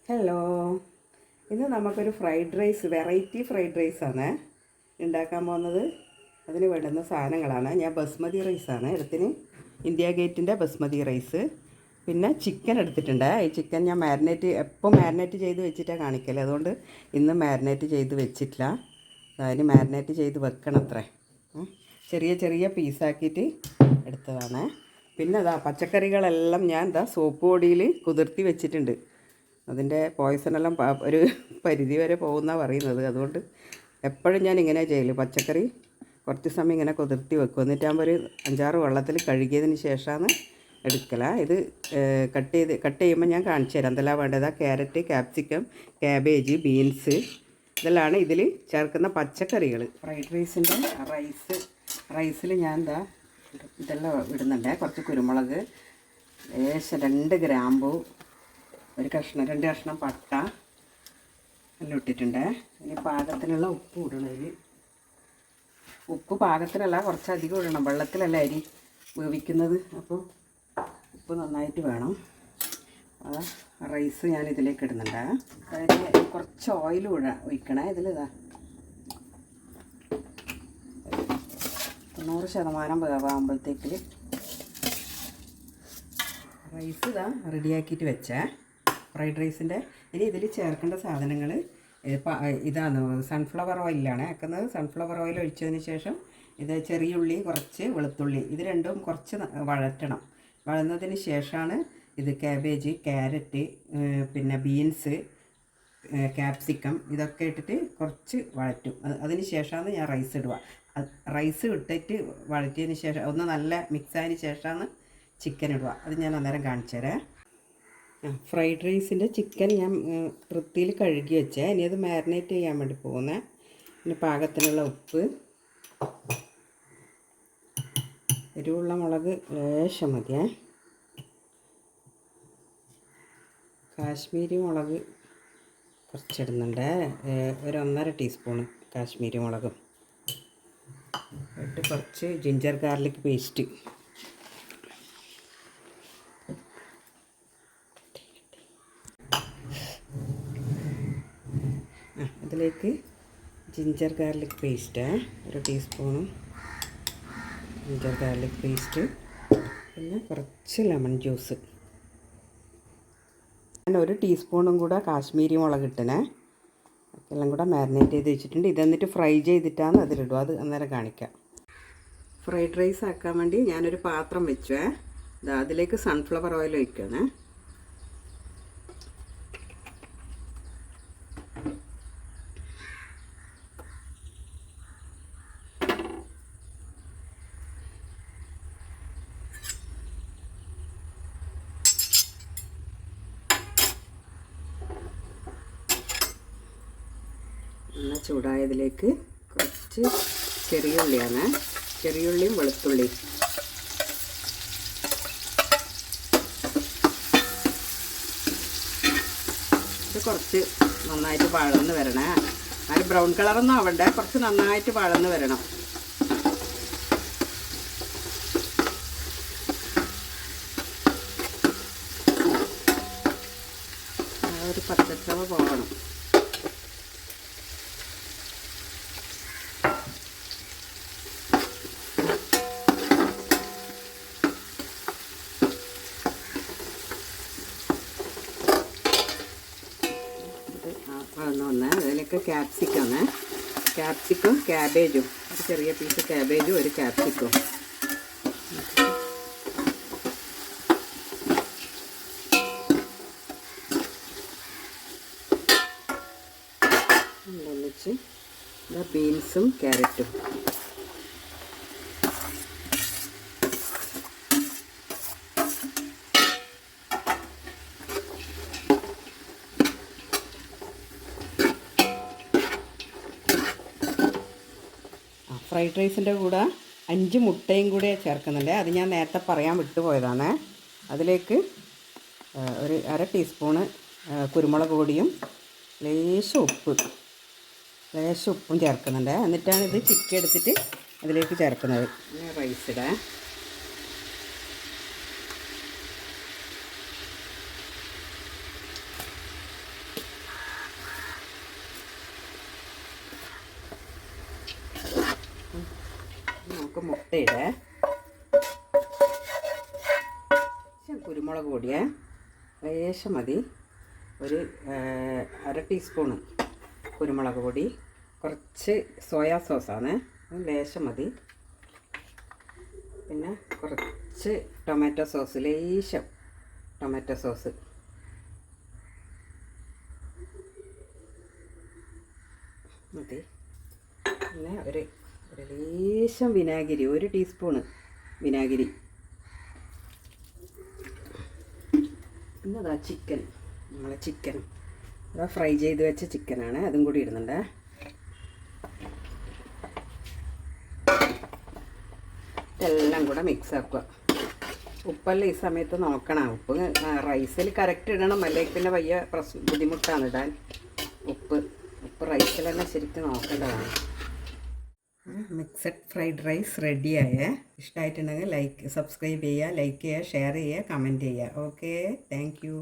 Hello, ഇന്ന് നമുക്കൊരു fried rice, variety fried റൈസാണ് ഉണ്ടാക്കാൻ പോകുന്നത്. അതിന് വേണ്ടുന്ന സാധനങ്ങളാണ്, ഞാൻ ബസ്മതി റൈസാണ് എടുത്തിന്, ഇന്ത്യ ഗേറ്റിൻ്റെ ബസ്മതി റൈസ്. പിന്നെ ചിക്കൻ എടുത്തിട്ടുണ്ട്. ഈ ചിക്കൻ ഞാൻ എപ്പോൾ മാരിനേറ്റ് ചെയ്ത് വെച്ചിട്ടാണ് കാണിക്കല്, അതുകൊണ്ട് ഇന്ന് മാരിനേറ്റ് ചെയ്ത് വെച്ചിട്ടില്ല. അതിന് മാരിനേറ്റ് ചെയ്ത് വെക്കണം അത്രേ. ചെറിയ ചെറിയ പീസാക്കിയിട്ട് എടുത്തതാണ്. പിന്നെ പച്ചക്കറികളെല്ലാം ഞാൻ സോപ്പ് പൊടിയിൽ കുതിർത്തി വെച്ചിട്ടുണ്ട്. അതിൻ്റെ പോയ്സണെല്ലാം ഒരു പരിധി വരെ പോകുന്നതാണ് പറയുന്നത്. അതുകൊണ്ട് എപ്പോഴും ഞാൻ ഇങ്ങനെ ചെയ്യല്, പച്ചക്കറി കുറച്ച് സമയം ഇങ്ങനെ കുതിർത്തി വെക്കും. എന്നിട്ടാകുമ്പോൾ ഒരു 5-6 വെള്ളത്തിൽ കഴുകിയതിന് ശേഷമാണ് എടുക്കല. ഇത് കട്ട് ചെയ്യുമ്പോൾ ഞാൻ കാണിച്ചു തരാം എന്തെല്ലാം വേണ്ടത്. ക്യാരറ്റ്, ക്യാപ്സിക്കം, ക്യാബേജ്, ബീൻസ്, ഇതെല്ലാം ഇതിൽ ചേർക്കുന്ന പച്ചക്കറികൾ. ഫ്രൈഡ് റൈസിൻ്റെ റൈസിൽ ഞാൻ ഇതെല്ലാം ഇടുന്നുണ്ട്. കുറച്ച് കുരുമുളക്, ലേശം 2 ഗ്രാമ്പു, 2 കഷ്ണം പട്ട എല്ലാം ഇട്ടിട്ടുണ്ട്. ഇനി പാകത്തിനുള്ള ഉപ്പ് ഇടണം. ഇതിൽ ഉപ്പ് പാകത്തിനല്ല, കുറച്ചധികം ഇടണം. വെള്ളത്തിലല്ല അരി വേവിക്കുന്നത്, അപ്പോൾ ഉപ്പ് നന്നായിട്ട് വേണം. റൈസ് ഞാൻ ഇതിലേക്ക് ഇടുന്നുണ്ട്. അതായത് കുറച്ച് ഓയിൽ ഒഴിക്കണേ. ഇതിൽ 90% വേവാകുമ്പോഴത്തേക്ക് റൈസ് റെഡിയാക്കിയിട്ട് വെച്ചേ, ഫ്രൈഡ് റൈസിൻ്റെ. ഇനി ഇതിൽ ചേർക്കേണ്ട സാധനങ്ങൾ ഇതാണ്, സൺഫ്ലവർ ഓയിലാണ് ആക്കുന്നത്. സൺഫ്ലവർ ഓയിൽ ഒഴിച്ചതിന് ശേഷം ചെറിയ ഉള്ളി, കുറച്ച് വെളുത്തുള്ളി, ഇത് രണ്ടും കുറച്ച് വഴറ്റണം. വഴന്നതിന് ശേഷമാണ് ക്യാബേജ്, ക്യാരറ്റ്, പിന്നെ ബീൻസ്, ക്യാപ്സിക്കം ഇതൊക്കെ ഇട്ടിട്ട് കുറച്ച് വഴറ്റും. അതിന് ശേഷമാണ് ഞാൻ റൈസ് ഇടുക. റൈസ് ഇട്ടിട്ട് വഴറ്റിയതിന് ശേഷം ഒന്ന് നല്ല മിക്സായതിന് ശേഷമാണ് ചിക്കൻ ഇടുക. അത് ഞാൻ അന്നേരം കാണിച്ചു തരാം. ഫ്രൈഡ് റൈസിൻ്റെ ചിക്കൻ ഞാൻ വൃത്തിയിൽ കഴുകി വെച്ചേ. ഇനി അത് മാരിനേറ്റ് ചെയ്യാൻ വേണ്ടി പോകുന്നത്. പിന്നെ പാകത്തിനുള്ള ഉപ്പ്, എരിവുള്ള മുളക് ലേശം മതിയേ. കാശ്മീരി മുളക് കുറച്ചിടുന്നുണ്ട്, ഒരു 1.5 ടീസ്പൂണ് കാശ്മീരി മുളകും ഇട്ട് കുറച്ച് ജിഞ്ചർ ഗാർലിക് പേസ്റ്റ്. ഇതിലേക്ക് ജിഞ്ചർ ഗാർലിക് പേസ്റ്റ് 1 ടീസ്പൂണും ജിഞ്ചർ ഗാർലിക് പേസ്റ്റ്, പിന്നെ കുറച്ച് ലെമൺ ജ്യൂസ്. ഞാൻ 1 ടീസ്പൂണും കൂടെ കാശ്മീരി മുളക് ഇട്ടണേ. എല്ലാം കൂടെ മാരിനേറ്റ് ചെയ്ത് വെച്ചിട്ടുണ്ട്. ഇതെന്നിട്ട് ഫ്രൈ ചെയ്തിട്ടാണ് അതിലിടുക. അത് അന്നേരം കാണിക്കാം. ഫ്രൈഡ് റൈസ് ആക്കാൻ വേണ്ടി ഞാനൊരു പാത്രം വെച്ചേ. അതിലേക്ക് സൺഫ്ലവർ ഓയിൽ ഒഴിക്കണേ. എണ്ണ ചൂടായതിലേക്ക് കുറച്ച് ചെറിയ ഉള്ളിയാണ്, ചെറിയുള്ളിയും വെളുത്തുള്ളിയും. ഇത് കുറച്ച് നന്നായിട്ട് വഴന്ന് വരണേ. അത് ബ്രൗൺ കളറൊന്നും ആവണ്ടേ, കുറച്ച് നന്നായിട്ട് വഴന്ന് വരണം. ഒരു പച്ചച്ചവ പോകണം. അതിലേക്ക് ക്യാപ്സിക്കും ക്യാബേജും, ഒരു ചെറിയ പീസ് ക്യാബേജും 1 ക്യാപ്സിക്കും. ഒന്നിച്ച് ബീൻസും ക്യാരറ്റും. ഫ്രൈഡ് റൈസിൻ്റെ കൂടെ 5 മുട്ടയും കൂടെ ചേർക്കുന്നുണ്ട്. അത് ഞാൻ നേരത്തെ പറയാൻ വിട്ടുപോയതാണ്. അതിലേക്ക് ഒരു 1/2 ടീസ്പൂണ് കുരുമുളക് പൊടിയും ലേശം ഉപ്പും ചേർക്കുന്നുണ്ട്. എന്നിട്ടാണ് ഇത് ചിക്കൻ എടുത്തിട്ട് അതിലേക്ക് ചേർക്കുന്നത്. റൈസ് ഇടാം. നമുക്ക് മുട്ടയിടേ, കുരുമുളക് പൊടിയേ ലേശം മതി, ഒരു 1/2 ടീസ്പൂണ് കുരുമുളക് പൊടി, കുറച്ച് സോയാ സോസാണ്, ലേശം മതി, പിന്നെ കുറച്ച് ടൊമാറ്റോ സോസ്, ലേശം ടൊമാറ്റോ സോസ്, മതി, പിന്നെ ഒരു ലേശം വിനാഗിരി, 1 ടീസ്പൂണ് വിനാഗിരി. പിന്നെ അതാ ചിക്കൻ, നമ്മളെ ചിക്കൻ അതാ ഫ്രൈ ചെയ്ത് വെച്ച ചിക്കനാണ്, അതും കൂടി ഇടുന്നുണ്ട്. ഇതെല്ലാം കൂടെ മിക്സ് ആക്കുക. ഉപ്പെല്ലാം ഈ സമയത്ത് നോക്കണം, ഉപ്പ് റൈസിൽ കറക്റ്റ് ഇടണം, അല്ലെങ്കിൽ പിന്നെ വലിയ ബുദ്ധിമുട്ടാണ് ഇടാൻ. ഉപ്പ് റൈസിൽ തന്നെ ശരിക്കും നോക്കേണ്ടതാണ്. മിക്സഡ് ഫ്രൈഡ് റൈസ് റെഡിയായേ. ഇഷ്ടമായിട്ടുണ്ടെങ്കിൽ സബ്സ്ക്രൈബ് ചെയ്യുക, ലൈക്ക് ചെയ്യുക, ഷെയർ ചെയ്യുക, കമൻറ്റ് ചെയ്യുക. Okay, thank U.